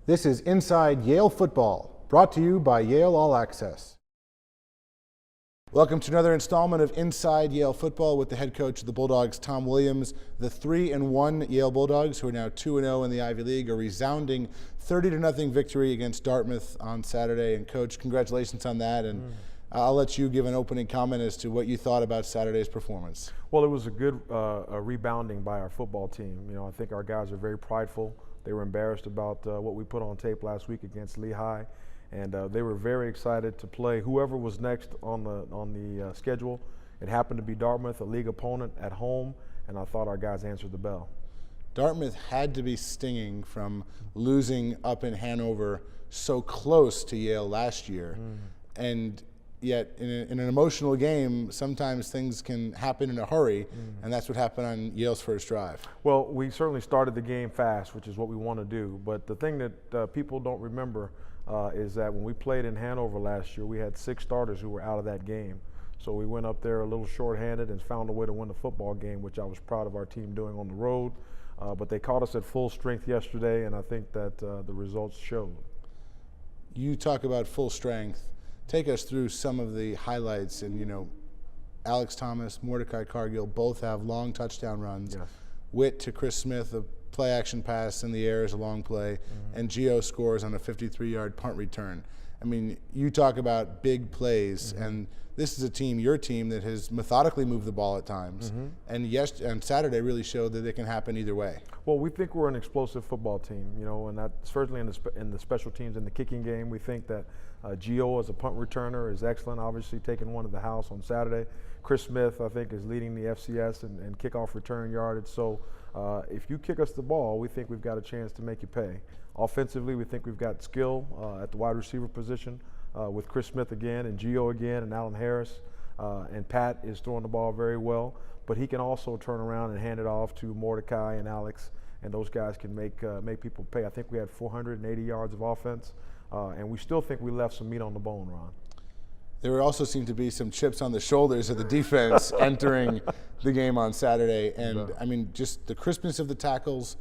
This is Inside Yale Football, brought to you by Yale All Access. Welcome to another installment of Inside Yale Football with the head coach of the Bulldogs, Tom Williams. The 3-1 Yale Bulldogs, who are now 2-0 in the Ivy League, a resounding 30-0 victory against Dartmouth on Saturday. And Coach, congratulations on that. And I'll let you give an opening comment as to what you thought about Saturday's performance. Well, it was a good rebounding by our football team. You know, I think our guys are very prideful. They were embarrassed about what we put on tape last week against Lehigh, and they were very excited to play whoever was next on the schedule. It happened to be Dartmouth, a league opponent at home, and I thought our guys answered the bell. Dartmouth had to be stinging from losing up in Hanover so close to Yale last year, and yet in an emotional game, sometimes things can happen in a hurry, and that's what happened on Yale's first drive. Well, we certainly started the game fast, which is what we want to do, but the thing that people don't remember is that when we played in Hanover last year, we had 6 starters who were out of that game. So we went up there a little shorthanded and found a way to win the football game, which I was proud of our team doing on the road. But they caught us at full strength yesterday, and I think that the results showed. You talk about full strength. Take us through some of the highlights. And, you know, Alex Thomas, Mordecai Cargill both have long touchdown runs. Yes. Witt to Chris Smith, a play-action pass in the air is a long play, and Gio scores on a 53-yard punt return. I mean, you talk about big plays, and this is a team, your team, that has methodically moved the ball at times, and Saturday really showed that it can happen either way. Well, we think we're an explosive football team, you know, and that's certainly in the special teams in the kicking game. We think that Gio as a punt returner is excellent, obviously taking one to the house on Saturday. Chris Smith, I think, is leading the FCS and kickoff return yardage. So if you kick us the ball, we think we've got a chance to make you pay. Offensively, we think we've got skill at the wide receiver position with Chris Smith again and Gio again and Alan Harris. And Pat is throwing the ball very well, but he can also turn around and hand it off to Mordecai and Alex, and those guys can make people pay. I think we had 480 yards of offense, and we still think we left some meat on the bone, Ron. There also seemed to be some chips on the shoulders of the defense entering the game on Saturday. And, I mean, just the crispness of the tackles.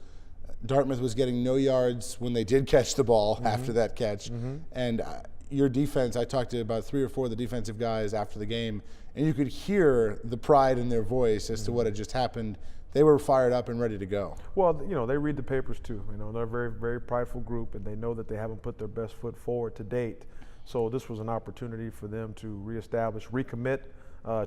Dartmouth was getting no yards when they did catch the ball after that catch. And your defense, I talked to about 3 or 4 of the defensive guys after the game, and you could hear the pride in their voice as to what had just happened. They were fired up and ready to go. Well, you know, they read the papers too. You know, they're a very, very prideful group, and they know that they haven't put their best foot forward to date. So this was an opportunity for them to reestablish, recommit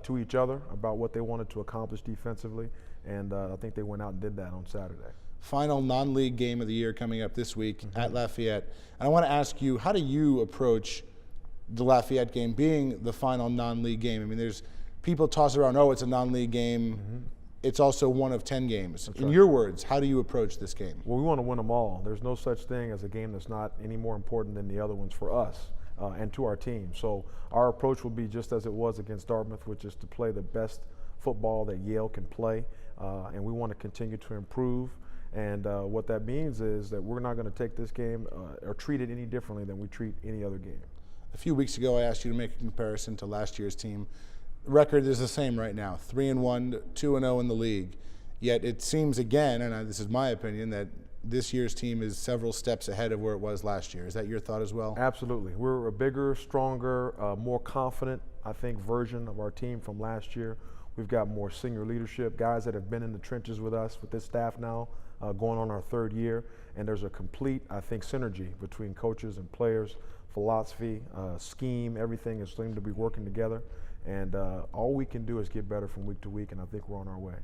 to each other about what they wanted to accomplish defensively, and I think they went out and did that on Saturday. Final non-league game of the year coming up this week at Lafayette. And I want to ask you, how do you approach the Lafayette game being the final non-league game? I mean, there's people toss around, oh, it's a non-league game. It's also one of 10 games. In your words, how do you approach this game? Well, we want to win them all. There's no such thing as a game that's not any more important than the other ones for us. And to our team. So our approach will be just as it was against Dartmouth, which is to play the best football that Yale can play, and we want to continue to improve. And what that means is that we're not going to take this game or treat it any differently than we treat any other game. A few weeks ago, I asked you to make a comparison to last year's team. The record is the same right now, 3-1, 2-0 in the league. Yet it seems again, and this is my opinion, that this year's team is several steps ahead of where it was last year. Is that your thought as well? Absolutely. We're a bigger, stronger, more confident, I think, version of our team from last year. We've got more senior leadership, guys that have been in the trenches with us, with this staff now, going on our 3rd year. And there's a complete, I think, synergy between coaches and players, philosophy, scheme, everything is seemed to be working together. And all we can do is get better from week to week, and I think we're on our way.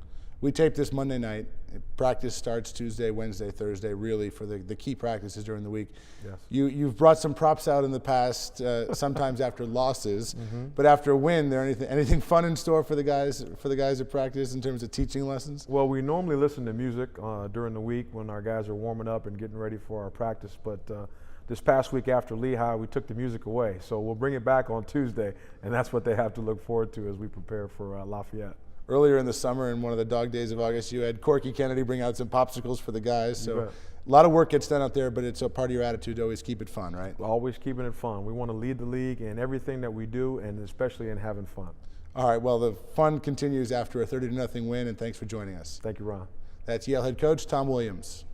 We taped this Monday night. Practice starts Tuesday, Wednesday, Thursday, really, for the key practices during the week. Yes. You've brought some props out in the past, sometimes after losses, but after a win, there anything fun in store for the guys at practice in terms of teaching lessons? Well, we normally listen to music during the week when our guys are warming up and getting ready for our practice, but this past week after Lehigh, we took the music away. So we'll bring it back on Tuesday, and that's what they have to look forward to as we prepare for Lafayette. Earlier in the summer, in one of the dog days of August, you had Corky Kennedy bring out some popsicles for the guys. So a lot of work gets done out there, but it's a part of your attitude to always keep it fun, right? Always keeping it fun. We want to lead the league in everything that we do, and especially in having fun. All right, well, the fun continues after a 30-0 win, and thanks for joining us. Thank you, Ron. That's Yale head coach Tom Williams.